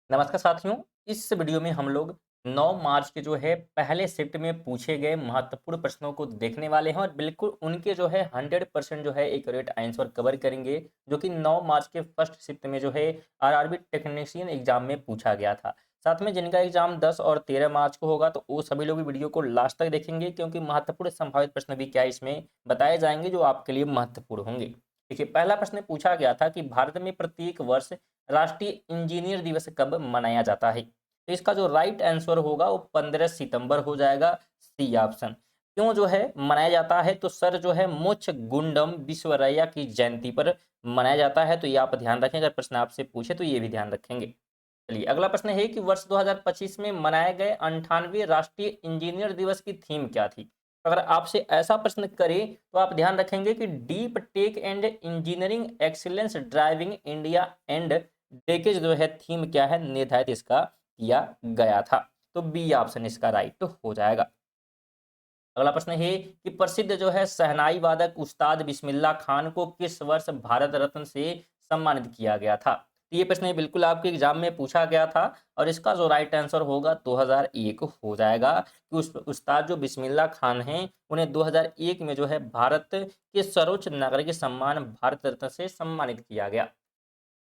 नमस्कार साथियों। इस वीडियो में हम लोग 9 मार्च के जो है पहले शिफ्ट में पूछे गए महत्वपूर्ण प्रश्नों को देखने वाले हैं और बिल्कुल उनके जो है 100% जो है एक्यूरेट आंसर कवर करेंगे, जो कि 9 मार्च के फर्स्ट शिफ्ट में जो है आरआरबी टेक्नीशियन एग्जाम में पूछा गया था। साथ में जिनका एग्जाम 10 और 13 मार्च को होगा तो वो सभी लोग भी वीडियो को लास्ट तक देखेंगे, क्योंकि महत्वपूर्ण संभावित प्रश्न भी क्या इसमें बताए जाएंगे जो आपके लिए महत्वपूर्ण होंगे। देखिए, पहला प्रश्न पूछा गया था कि भारत में प्रत्येक वर्ष राष्ट्रीय इंजीनियर दिवस कब मनाया जाता है? तो इसका जो राइट आंसर होगा वो 15 सितंबर हो जाएगा, सी ऑप्शन। क्यों जो है मनाया जाता है? तो सर जो है मोक्ष गुंडम विश्वरैया की जयंती पर मनाया जाता है, तो ये आप ध्यान रखें। अगर प्रश्न आपसे पूछे तो ये भी ध्यान रखेंगे। चलिए, अगला प्रश्न है कि वर्ष 2025 में मनाए गए 98वें राष्ट्रीय इंजीनियर दिवस की थीम क्या थी? अगर आपसे ऐसा प्रश्न करे तो आप ध्यान रखेंगे कि deep tech and engineering excellence driving India and decades जो है थीम क्या है निर्धारित इसका किया गया था। तो बी ऑप्शन इसका राइट हो जाएगा। अगला प्रश्न है कि प्रसिद्ध जो है शहनाई वादक उस्ताद बिस्मिल्लाह खान को किस वर्ष भारत रत्न से सम्मानित किया गया था? तो ये प्रश्न बिल्कुल आपके एग्जाम में पूछा गया था और इसका जो राइट आंसर होगा 2001 हो जाएगा कि उस उस्ताद जो बिस्मिल्लाह खान हैं उन्हें 2001 में जो है भारत के सर्वोच्च नागरिक सम्मान भारत रत्न से सम्मानित किया गया।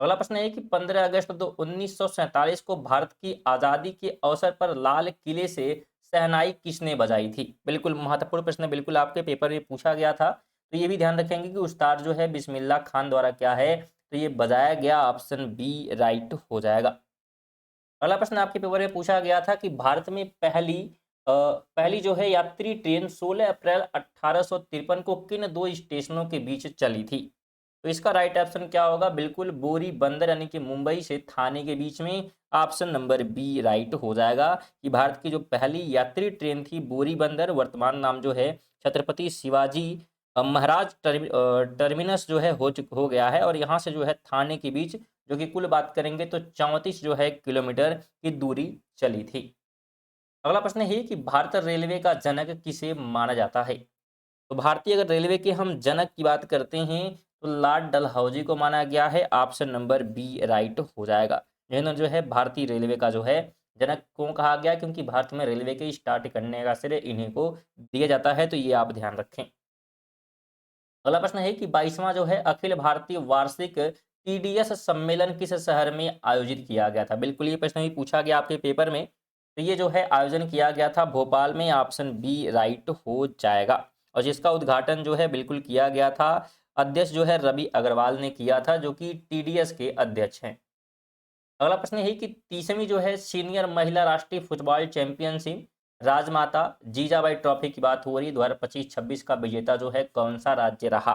अगला प्रश्न है कि 15 अगस्त 1947 को भारत की आज़ादी के अवसर पर लाल किले से शहनाई किसने बजाई थी? बिल्कुल महत्वपूर्ण प्रश्न, बिल्कुल आपके पेपर में पूछा गया था। तो ये भी ध्यान रखेंगे कि उस्ताद जो है बिस्मिल्लाह खान द्वारा क्या है, तो ये बजाया गया, ऑप्शन बी राइट हो जाएगा। अगला प्रश्न आपके पेपर में पूछा गया था कि भारत में पहली जो है यात्री ट्रेन 16 अप्रैल 1853 को किन दो स्टेशनों के बीच चली थी? तो इसका राइट ऑप्शन क्या होगा? बिल्कुल बोरी बंदर यानी कि मुंबई से थाने के बीच में, ऑप्शन नंबर बी राइट हो जाएगा कि भारत की जो पहली यात्री ट्रेन थी बोरी बंदर, वर्तमान नाम जो है छत्रपति शिवाजी महाराज टर्मिनस जो है हो गया है, और यहाँ से जो है थाने के बीच, जो कि कुल बात करेंगे तो 34 जो है किलोमीटर की दूरी चली थी। अगला प्रश्न है कि भारत रेलवे का जनक किसे माना जाता है? तो भारतीय अगर रेलवे के हम जनक की बात करते हैं तो लॉर्ड डलहौजी को माना गया है, ऑप्शन नंबर बी राइट हो जाएगा। जिन्होंने जो है भारतीय रेलवे का जो है जनक क्यों कहा गया, क्योंकि भारत में रेलवे के स्टार्ट करने का श्रेय इन्हीं को दिया जाता है, तो ये आप ध्यान रखें। अगला प्रश्न है कि 22वां जो है अखिल भारतीय वार्षिक टीडीएस सम्मेलन किस शहर में आयोजित किया गया था? बिल्कुल ये प्रश्न भी पूछा गया आपके पेपर में। तो ये जो है आयोजन किया गया था भोपाल में, ऑप्शन बी राइट हो जाएगा। और जिसका उद्घाटन जो है बिल्कुल किया गया था, अध्यक्ष जो है रवि अग्रवाल ने किया था, जो कि टीडीएस के अध्यक्ष हैं। अगला प्रश्न है कि 30वीं जो है सीनियर महिला राष्ट्रीय फुटबॉल चैंपियनशिप राजमाता जीजाबाई ट्रॉफी की बात हो रही है, 2025-26 का विजेता जो है कौन सा राज्य रहा?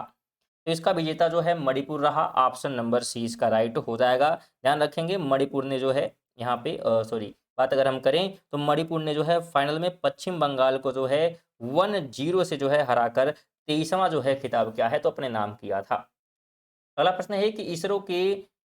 तो इसका विजेता जो है मणिपुर रहा, ऑप्शन नंबर सी इसका राइट हो जाएगा। ध्यान रखेंगे मणिपुर ने जो है यहाँ पे सॉरी बात अगर हम करें तो मणिपुर ने जो है फाइनल में पश्चिम बंगाल को जो है 1-0 से जो है हराकर 23वां जो है खिताब क्या है तो अपने नाम किया था। अगला प्रश्न है कि इसरो के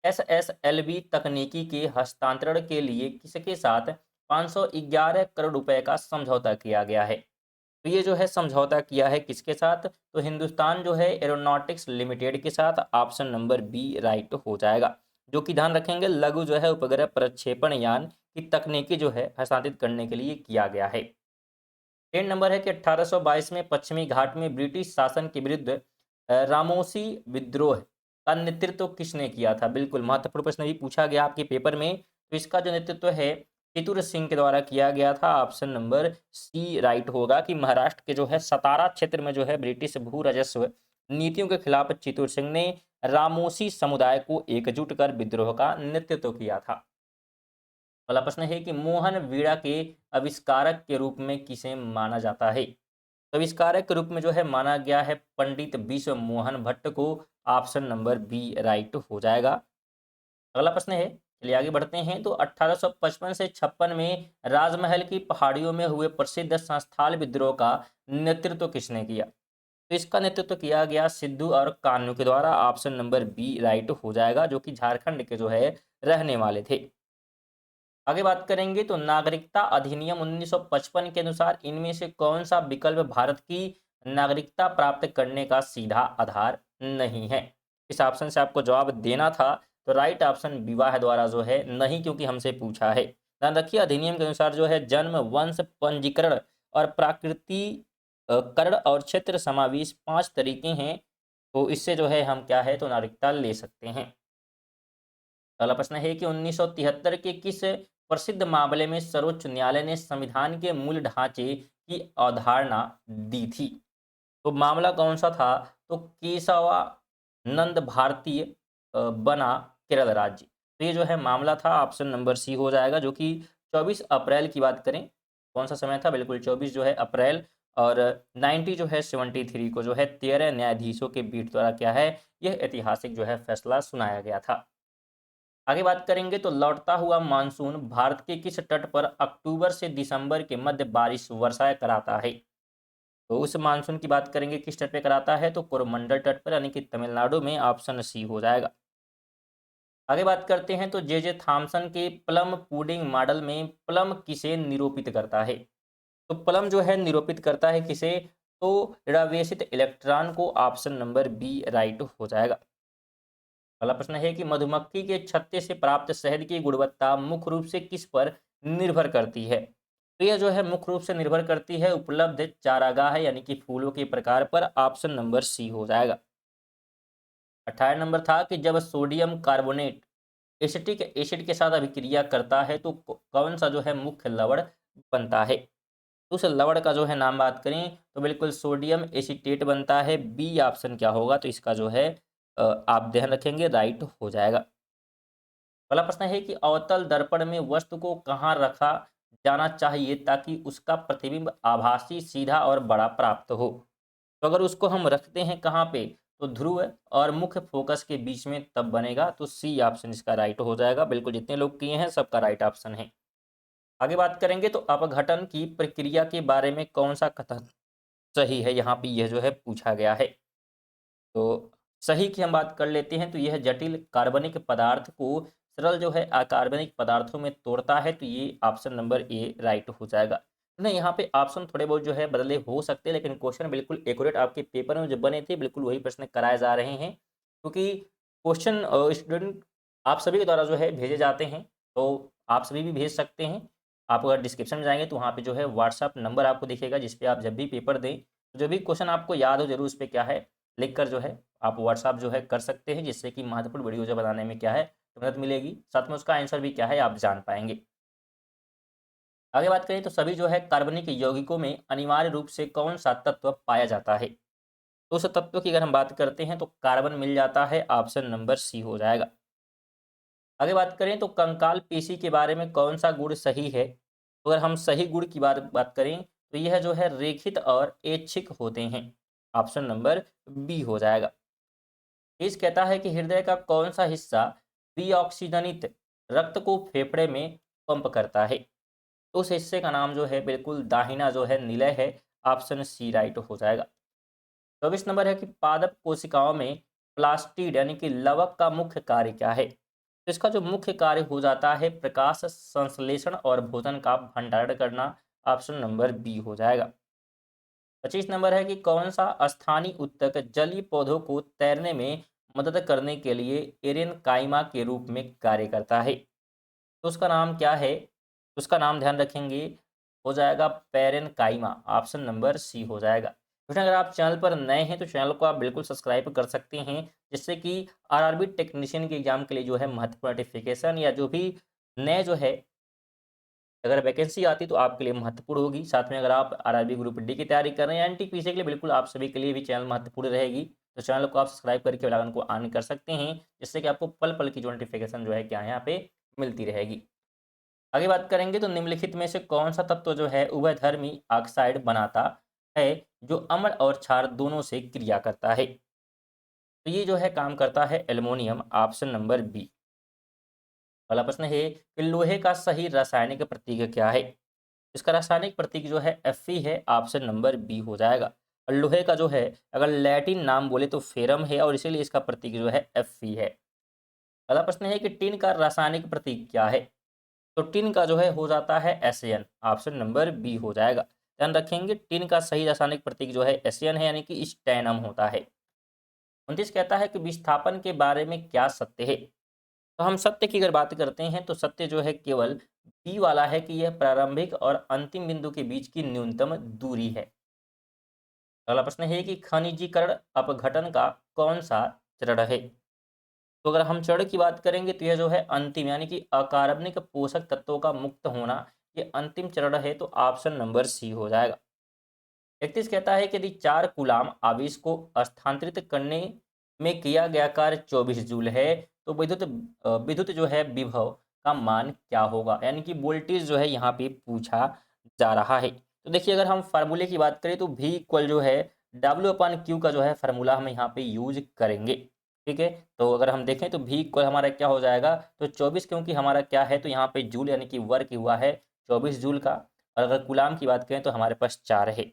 एसएसएलवी तकनीकी के हस्तांतरण के लिए किसके साथ 511 करोड़ रुपए का समझौता किया गया है? तो ये जो है समझौता किया है किसके साथ? तो हिंदुस्तान जो है एरोनॉटिक्स लिमिटेड के साथ, ऑप्शन नंबर बी राइट हो जाएगा। जो कि ध्यान रखेंगे लघु जो है उपग्रह प्रक्षेपण यान की तकनीकी जो है हस्तांतरित करने के लिए किया गया है। 10 नंबर है कि 1822 में पश्चिमी घाट में ब्रिटिश शासन के विरुद्ध रामोसी विद्रोह का नेतृत्व किसने किया था? बिल्कुल महत्वपूर्ण प्रश्न भी पूछा गया आपके पेपर में। तो इसका जो नेतृत्व है चतुर सिंह के द्वारा किया गया था, ऑप्शन नंबर सी राइट होगा कि महाराष्ट्र के जो है सतारा क्षेत्र में जो है ब्रिटिश भू राजस्व नीतियों के खिलाफ चितूर सिंह ने रामोसी समुदाय को एकजुट कर विद्रोह का नेतृत्व किया था। अगला प्रश्न है कि मोहन वीणा के आविष्कारक के रूप में किसे माना जाता है? तो आविष्कारक के रूप में जो है माना गया है पंडित विश्व मोहन भट्ट को, ऑप्शन नंबर बी राइट हो जाएगा। अगला प्रश्न है, चलिए आगे बढ़ते हैं। तो 1855 से 56 में राजमहल की पहाड़ियों में हुए प्रसिद्ध संस्थाल विद्रोह का नेतृत्व किसने किया? तो इसका नेतृत्व किया गया सिद्धू और कान्हू के द्वारा, ऑप्शन नंबर बी राइट हो जाएगा, जो कि झारखंड के जो है रहने वाले थे। आगे बात करेंगे तो नागरिकता अधिनियम 1955 के अनुसार इनमें से कौन सा विकल्प भारत की नागरिकता प्राप्त करने का सीधा आधार नहीं है? इस ऑप्शन से आपको जवाब देना था। तो राइट ऑप्शन विवाह द्वारा जो है नहीं, क्योंकि हमसे पूछा है। ध्यान रखिए अधिनियम के अनुसार जो है जन्म, वंश, पंजीकरण और प्राकृति करण और क्षेत्र समावेश 5 तरीके हैं। तो इससे जो है हम क्या है तो नागरिकता ले सकते हैं। अगला प्रश्न है कि 1973 के किस प्रसिद्ध मामले में सर्वोच्च न्यायालय ने संविधान के मूल ढांचे की अवधारणा दी थी? तो मामला कौन सा था? तो केशवानंद भारतीय बना केरल राज्य। तो ये जो है मामला था, ऑप्शन नंबर सी हो जाएगा, जो कि 24 अप्रैल की बात करें, कौन सा समय था? बिल्कुल 24 जो है अप्रैल, और 90 जो है 73 को जो है 13 न्यायाधीशों के पीठ द्वारा क्या है यह ऐतिहासिक जो है फैसला सुनाया गया था। आगे बात करेंगे तो लौटता हुआ मानसून भारत के किस तट पर अक्टूबर से दिसंबर के मध्य बारिश वर्षा कराता है? तो उस मानसून की बात करेंगे किस तट पे कराता है? तो कोरोमंडल तट पर, यानी कि तमिलनाडु में, ऑप्शन सी हो जाएगा। आगे बात करते हैं तो जे थॉमसन के प्लम पुडिंग मॉडल में प्लम किसे निरूपित करता है? तो प्लम जो है निरूपित करता है किसे? तो ऋणावेशित इलेक्ट्रॉन को, ऑप्शन नंबर बी राइट हो जाएगा। अगला प्रश्न है कि मधुमक्खी के छत्ते से प्राप्त शहद की गुणवत्ता मुख्य रूप से किस पर निर्भर करती है? तो यह जो है मुख्य रूप से निर्भर करती है उपलब्ध चारागाह यानी कि फूलों के प्रकार पर, ऑप्शन नंबर सी हो जाएगा। 18 नंबर था कि जब सोडियम कार्बोनेट एसिटिक एसिड के साथ अभिक्रिया करता है तो कौन सा जो है मुख्य लवण बनता है? तो उस लवण का जो है नाम बात करें तो बिल्कुल सोडियम एसीटेट बनता है। बी ऑप्शन क्या होगा? तो इसका जो है आप ध्यान रखेंगे राइट हो जाएगा। अगला प्रश्न है कि अवतल दर्पण में वस्तु को कहाँ रखा जाना चाहिए ताकि उसका प्रतिबिंब आभासी, सीधा और बड़ा प्राप्त हो? तो अगर उसको हम रखते हैं कहाँ पे? तो ध्रुव और मुख्य फोकस के बीच में, तब बनेगा। तो सी ऑप्शन इसका राइट हो जाएगा। बिल्कुल जितने लोग किए हैं सबका राइट ऑप्शन है। आगे बात करेंगे तो अपघटन की प्रक्रिया के बारे में कौन सा कथन सही है? यहाँ पे यह जो है पूछा गया है। तो सही की हम बात कर लेते हैं तो यह जटिल कार्बनिक पदार्थ को सरल जो है अकार्बनिक पदार्थों में तोड़ता है। तो ये ऑप्शन नंबर ए राइट हो जाएगा। नहीं, यहाँ पे ऑप्शन थोड़े बहुत जो है बदले हो सकते हैं, लेकिन क्वेश्चन बिल्कुल एक्यूरेट आपके पेपर में जो बने थे बिल्कुल वही प्रश्न कराए जा रहे हैं, क्योंकि क्वेश्चन स्टूडेंट आप सभी के द्वारा जो है भेजे जाते हैं। तो आप सभी भी भेज सकते हैं। आप अगर डिस्क्रिप्शन में जाएंगे तो वहाँ पे जो है व्हाट्सअप नंबर आपको दिखेगा, जिस पे आप जब भी पेपर दें, जो भी क्वेश्चन आपको याद हो जरूर उस पर क्या है लिख कर जो है आप व्हाट्सअप जो है कर सकते हैं, जिससे कि महत्वपूर्ण वीडियो जो बनाने में क्या है मदद मिलेगी, साथ में उसका आंसर भी क्या है आप जान पाएंगे। आगे बात करें तो सभी जो है कार्बनिक यौगिकों में अनिवार्य रूप से कौन सा तत्व पाया जाता है? तो उस तत्व की अगर हम बात करते हैं तो कार्बन मिल जाता है, ऑप्शन नंबर सी हो जाएगा। आगे बात करें तो कंकाल पेशी के बारे में कौन सा गुण सही है? तो अगर हम सही गुण की बात करें तो यह जो है रेखित और ऐच्छिक होते हैं, ऑप्शन नंबर बी हो जाएगा। इस कहता है कि हृदय का कौन सा हिस्सा डीऑक्सीजनित रक्त को फेफड़े में पंप करता है? तो उस हिस्से का नाम जो है बिल्कुल दाहिना जो है निलय है, ऑप्शन सी राइट हो जाएगा। 24 नंबर है कि पादप कोशिकाओं में प्लास्टिड यानी कि लवक का मुख्य कार्य क्या है? तो इसका जो मुख्य कार्य हो जाता है प्रकाश संश्लेषण और भोजन का भंडारण करना, ऑप्शन नंबर बी हो जाएगा। 25 नंबर है कि कौन सा स्थानीय उत्तक जलीय पौधों को तैरने में मदद करने के लिए एरेन काइमा के रूप में कार्य करता है? तो उसका नाम क्या है? उसका नाम ध्यान रखेंगे, हो जाएगा पेरेन काइमा, ऑप्शन नंबर सी हो जाएगा। क्योंकि अगर आप चैनल पर नए हैं तो चैनल को आप बिल्कुल सब्सक्राइब कर सकते हैं, जिससे कि आरआरबी टेक्नीशियन के एग्जाम के लिए जो है महत्वपूर्ण नोटिफिकेशन या जो भी नए जो है अगर वैकेंसी आती तो आपके लिए महत्वपूर्ण होगी। साथ में अगर आप आरआरबी ग्रुप डी की तैयारी कर रहे हैं, एनटीपीसी के लिए, बिल्कुल आप सभी के लिए भी चैनल महत्वपूर्ण रहेगी। तो चैनल को आप सब्सक्राइब करके बेल आइकन को ऑन कर सकते हैं, जिससे कि आपको पल पल की जो नोटिफिकेशन जो है क्या है यहाँ पे मिलती रहेगी। आगे बात करेंगे तो निम्नलिखित में से कौन सा तत्व जो है उभयधर्मी ऑक्साइड बनाता है जो अम्ल और क्षार दोनों से क्रिया करता है? तो ये जो है काम करता है एल्युमिनियम, ऑप्शन नंबर बी। अगला प्रश्न है कि लोहे का सही रासायनिक प्रतीक क्या है? इसका रासायनिक प्रतीक जो है Fe है, ऑप्शन नंबर बी हो जाएगा। और लोहे का जो है अगर लैटिन नाम बोले तो फेरम है, और इसीलिए इसका प्रतीक जो है Fe है। अगला प्रश्न है कि टिन का रासायनिक प्रतीक क्या है? तो टिन का जो है हो जाता है एसएन, ऑप्शन नंबर बी हो जाएगा। ध्यान रखेंगे टिन का सही रासायनिक प्रतीक जो है एसएन है, यानी कि स्टैनम होता है। 29 कहता है कि विस्थापन के बारे में क्या सत्य है? तो हम सत्य की अगर बात करते हैं तो सत्य जो है केवल बी वाला है कि यह प्रारंभिक और अंतिम बिंदु के बीच की न्यूनतम दूरी है। अगला प्रश्न है कि खनिजीकरण अपघटन का कौन सा चरण है? तो अगर हम चरण की बात करेंगे तो यह जो है अंतिम यानी कि अकार्बनिक पोषक तत्वों का मुक्त होना, ये अंतिम चरण है, तो ऑप्शन नंबर सी हो जाएगा। 31 कहता है कि यदि 4 कूलाम आवेश को स्थानांतरित करने में किया गया कार्य 24 जूल है, तो विद्युत जो है विभव का मान क्या होगा? यानी कि वोल्टेज जो है यहाँ पे पूछा जा रहा है। तो देखिए अगर हम फार्मूले की बात करें तो V इक्वल जो है W/Q का जो है फार्मूला हम यहाँ पे यूज करेंगे। ठीक है, तो अगर हम देखें तो V इक्वल हमारा क्या हो जाएगा, तो 24 क्योंकि हमारा क्या है, तो यहाँ पे जूल यानी कि वर्क हुआ है 24 जूल का, और अगर कूलाम की बात करें तो हमारे पास 4 है।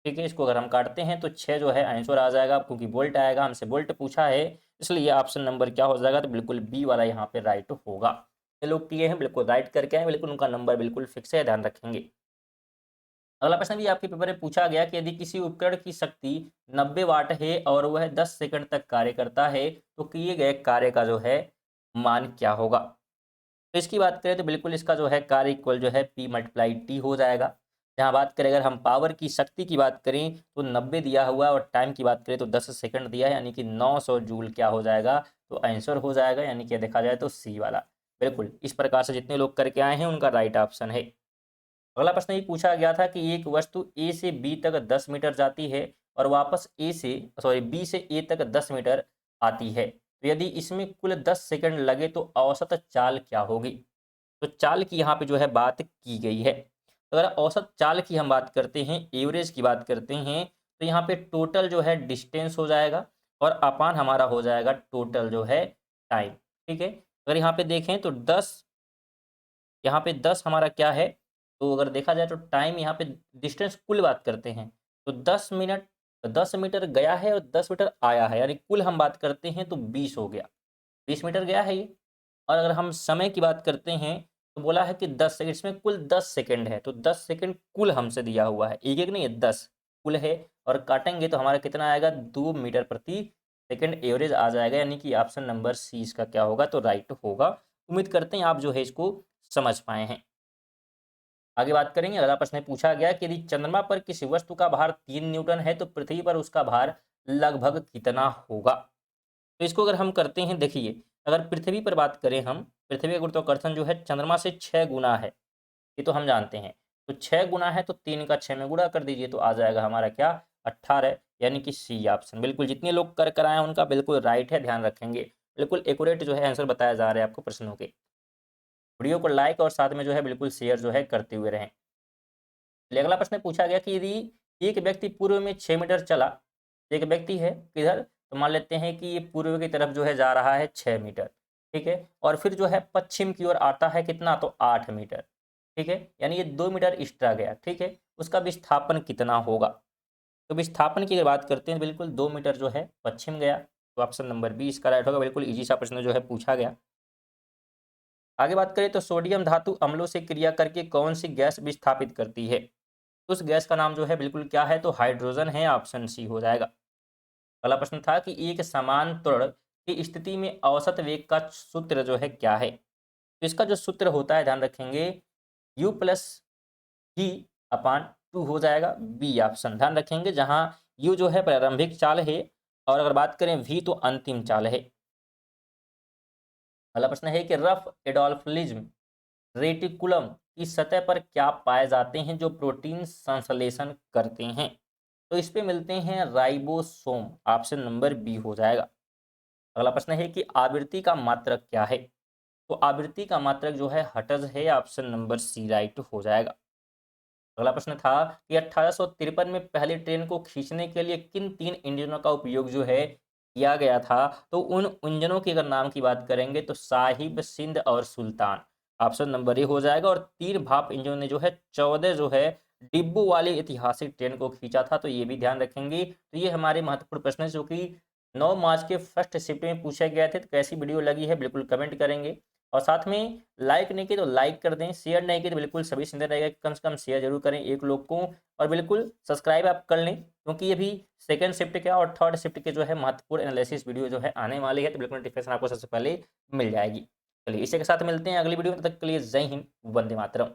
ठीक है, इसको अगर हम काटते हैं तो 6 जो है आंसर आ जाएगा, क्योंकि वोल्ट आएगा, हमसे वोल्ट पूछा है, इसलिए ऑप्शन नंबर क्या हो जाएगा, तो बिल्कुल बी वाला यहाँ पे राइट होगा। ये लोग किए हैं बिल्कुल राइट करके आए, बिल्कुल उनका नंबर बिल्कुल फिक्स है, ध्यान रखेंगे। अगला प्रश्न भी आपके पेपर में पूछा गया कि यदि किसी उपकरण की शक्ति 90 वाट है और वह 10 सेकंड तक कार्य करता है, तो किए गए कार्य का जो है मान क्या होगा? तो इसकी बात करें तो बिल्कुल इसका जो है कार्य इक्वल जो है P/T हो जाएगा। जहाँ बात करें अगर हम पावर की शक्ति की बात करें तो 90 दिया हुआ है, और टाइम की बात करें तो 10 सेकंड दिया है, यानी कि 900 जूल क्या हो जाएगा, तो आंसर हो जाएगा, यानी कि देखा जाए तो सी वाला। बिल्कुल इस प्रकार से जितने लोग करके आए हैं उनका राइट ऑप्शन है। अगला प्रश्न ये पूछा गया था कि एक वस्तु ए से बी तक 10 मीटर जाती है और वापस बी से ए तक 10 मीटर आती है, तो यदि इसमें कुल 10 सेकंड लगे तो औसत चाल क्या होगी? तो चाल की यहाँ पे जो है बात की गई है। तो अगर औसत चाल की हम बात करते हैं, एवरेज की बात करते हैं, तो यहाँ पे टोटल जो है डिस्टेंस हो जाएगा और अपान हमारा हो जाएगा टोटल जो है टाइम। ठीक है, अगर यहाँ पे देखें तो 10, यहाँ पे 10 हमारा क्या है, तो अगर देखा जाए तो टाइम, यहाँ पे डिस्टेंस कुल बात करते हैं, तो 10 मीटर गया है और 10 मीटर आया है, यानी कुल हम बात करते हैं तो 20 हो गया, 20 मीटर गया है ये। और अगर हम समय की बात करते हैं तो बोला है कि 10 सेकंड, इसमें कुल 10 सेकंड है, तो 10 सेकंड कुल हमसे दिया हुआ है, एक एक नहीं है, 10 कुल है, और काटेंगे तो हमारा कितना आएगा, 2 मीटर प्रति सेकंड एवरेज आ जाएगा, यानी कि ऑप्शन नंबर सी इसका क्या होगा, तो राइट होगा। उम्मीद करते हैं आप जो है इसको समझ पाए हैं। आगे बात करेंगे, अगला प्रश्न में पूछा गया कि यदि चंद्रमा पर किसी वस्तु का भार 3 न्यूटन है तो पृथ्वी पर उसका भार लगभग कितना होगा? तो इसको अगर हम करते हैं, देखिए अगर पृथ्वी पर बात करें हम, पृथ्वी का गुरुत्वाकर्षण जो है चंद्रमा से 6 गुना है, ये तो हम जानते हैं। तो 6 गुना है तो 3 का 6 में गुणा कर दीजिए, तो आ जाएगा हमारा क्या, 18, यानी कि सी ऑप्शन। बिल्कुल जितने लोग कर आए हैं उनका बिल्कुल राइट है, ध्यान रखेंगे, बिल्कुल एक्यूरेट जो है आंसर बताया जा रहा है आपको प्रश्नों के। वीडियो को लाइक और साथ में जो है बिल्कुल शेयर जो है करते हुए रहें। चलिए अगला प्रश्न पूछा गया कि यदि एक व्यक्ति पूर्व में 6 मीटर चला, एक व्यक्ति है किधर, तो मान लेते हैं कि ये पूर्व की तरफ जो है जा रहा है 6 मीटर, ठीक है, और फिर जो है पश्चिम की ओर आता है कितना, तो 8 मीटर, ठीक है, यानी ये 2 मीटर एक्स्ट्रा गया, ठीक है, उसका विस्थापन कितना होगा? तो विस्थापन की अगर बात करते हैं, बिल्कुल 2 मीटर जो है पश्चिम गया, तो ऑप्शन नंबर बी इसका राइट होगा, बिल्कुल ईजी सा प्रश्न जो है पूछा गया। आगे बात करें तो सोडियम धातु अम्लों से क्रिया करके कौन सी गैस विस्थापित करती है? उस गैस का नाम जो है बिल्कुल क्या है, तो हाइड्रोजन है, ऑप्शन सी हो जाएगा। अगला प्रश्न था कि एक समान त्वरण की स्थिति में औसत वेग का सूत्र जो है क्या है? तो इसका जो सूत्र होता है, ध्यान रखेंगे, u प्लस ही अपान 2 हो जाएगा, बी ऑप्शन, ध्यान रखेंगे, जहां u जो है प्रारंभिक चाल है और अगर बात करें v तो अंतिम चाल है। अगला प्रश्न है कि रफ एडोल्फिज्म रेटिकुलम की सतह पर क्या पाए जाते हैं जो प्रोटीन संश्लेषण करते हैं? तो इस पे मिलते हैं राइबोसोम, ऑप्शन नंबर बी हो जाएगा। अगला प्रश्न है कि आवृत्ति का मात्रक क्या है? तो आवृत्ति का मात्रक जो है हर्ट्ज है, ऑप्शन नंबर सी राइट हो जाएगा। अगला प्रश्न था कि 1853 में पहली ट्रेन को खींचने के लिए किन 3 इंजनों का उपयोग जो है किया गया था? तो उन इंजनों की अगर नाम की बात करेंगे तो साहिब, सिंध और सुल्तान, ऑप्शन नंबर ए हो जाएगा। और 3 भाप इंजनों ने जो है 14 जो है डिब्बों वाली ऐतिहासिक ट्रेन को खींचा था, तो ये भी ध्यान रखेंगे। तो ये हमारे महत्वपूर्ण प्रश्न है जो कि 9 मार्च के फर्स्ट शिफ्ट में पूछे गए थे। तो कैसी वीडियो लगी है बिल्कुल कमेंट करेंगे, और साथ में लाइक नहीं की तो लाइक कर दें, शेयर नहीं की तो बिल्कुल सभी सुंदर रहेगा, कम से कम शेयर जरूर करें एक लोग को, और बिल्कुल सब्सक्राइब आप कर लें, क्योंकि ये भी सेकंड शिफ्ट के और थर्ड शिफ्ट के जो है महत्वपूर्ण एनालिसिस वीडियो जो है आने वाली है, तो बिल्कुल नोटिफिकेशन आपको सबसे पहले मिल जाएगी। चलिए इसी के साथ मिलते हैं अगली वीडियो में, तब तक के लिए जय हिंद, वंदे मातरम।